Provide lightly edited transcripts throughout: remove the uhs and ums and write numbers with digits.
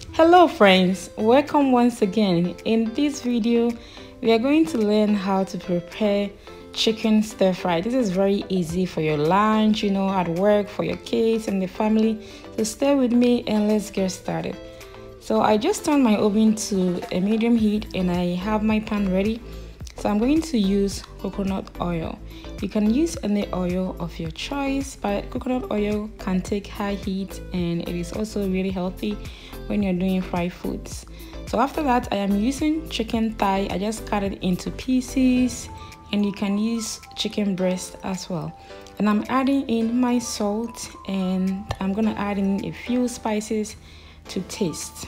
Hello friends, welcome once again. In this video we are going to learn how to prepare chicken stir fry. This is very easy for your lunch, at work, for your kids and the family. So stay with me and let's get started. So I just turned my oven to a medium heat and I have my pan ready. So I'm going to use coconut oil. You can use any oil of your choice, but coconut oil can take high heat and it is also really healthy when you're doing fried foods. So after that, I am using chicken thigh. I just cut it into pieces, and you can use chicken breast as well. And I'm adding in my salt, and I'm gonna add in a few spices to taste.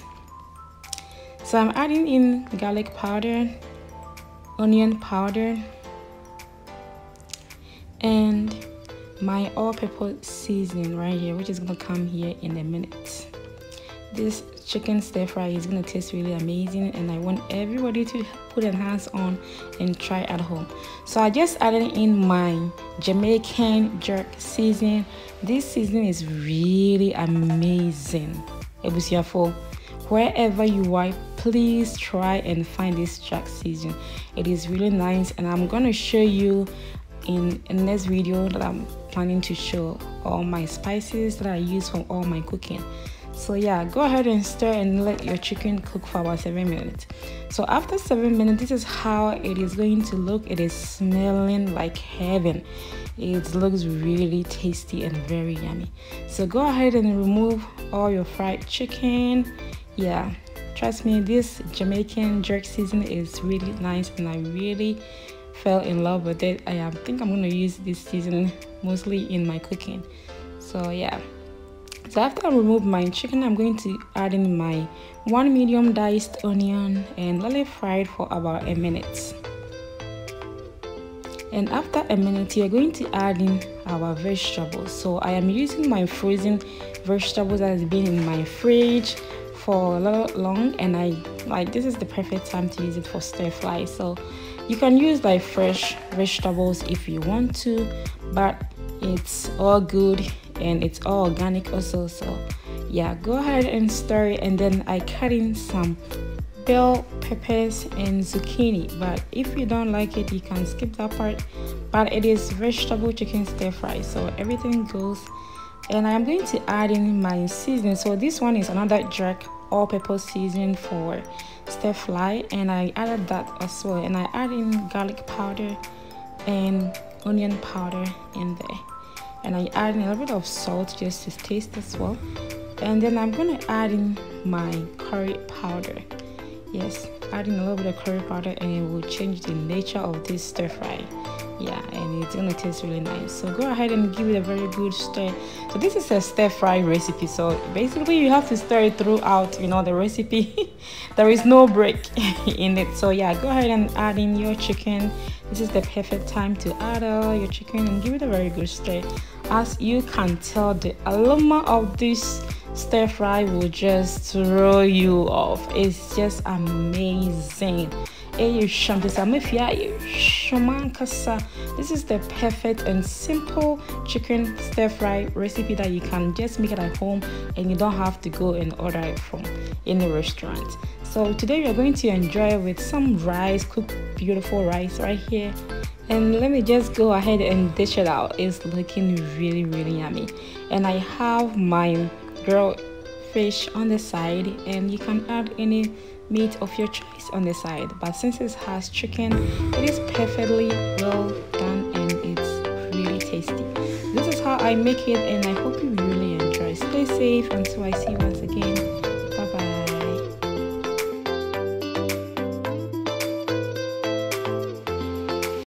So I'm adding in garlic powder, onion powder, and my all-purpose seasoning right here, which is gonna come here in a minute. This chicken stir fry is gonna taste really amazing, and I want everybody to put their hands on and try at home. So I just added in my Jamaican jerk seasoning. This seasoning is really amazing. Wherever you are, please try and find this jerk seasoning. It is really nice, and I'm gonna show you in the next video that I'm planning to show all my spices that I use for all my cooking. So yeah, go ahead and stir and let your chicken cook for about 7 minutes. So after 7 minutes, this is how it is going to look. It is smelling like heaven. It looks really tasty and very yummy. So go ahead and remove all your fried chicken. Yeah, trust me, this Jamaican jerk seasoning is really nice, and I really fell in love with it. I think I'm going to use this seasoning mostly in my cooking. So yeah. So after I remove my chicken, I'm going to add in my 1 medium diced onion and let it fry it for about a minute. And after a minute, you're going to add in our vegetables. So I am using my frozen vegetables that has been in my fridge for a little long, and this is the perfect time to use it for stir fry. So you can use like fresh vegetables if you want to, but it's all good and it's all organic also. So yeah, go ahead and stir it, and then I cut in some bell peppers and zucchini, but if you don't like it, you can skip that part. But it is vegetable chicken stir fry, so everything goes. And I am going to add in my seasoning. So this one is another jerk all-purpose seasoning for stir fry, and I added that as well. And I add in garlic powder and onion powder in there, and I add in a little bit of salt just to taste as well. And then I'm gonna add in my curry powder. Yes, adding a little bit of curry powder, and it will change the nature of this stir fry. Yeah, and it's gonna taste really nice. So go ahead and give it a very good stir. So this is a stir fry recipe, so basically you have to stir it throughout the recipe. There is no break in it. So yeah, go ahead and add in your chicken. This is the perfect time to add all your chicken and give it a very good stir. As you can tell, the aroma of this stir fry will just throw you off. It's just amazing. This is the perfect and simple chicken stir fry recipe that you can just make it at home, and you don't have to go and order it from any restaurant. So today we are going to enjoy it with some rice, cooked beautiful rice right here. And let me just go ahead and dish it out. It's looking really, really yummy. And I have my grilled fish on the side, and you can add any meat of your choice on the side, but since it has chicken, it is perfectly well done and it's really tasty. This is how I make it, and I hope you really enjoy. Stay safe until I see you once again.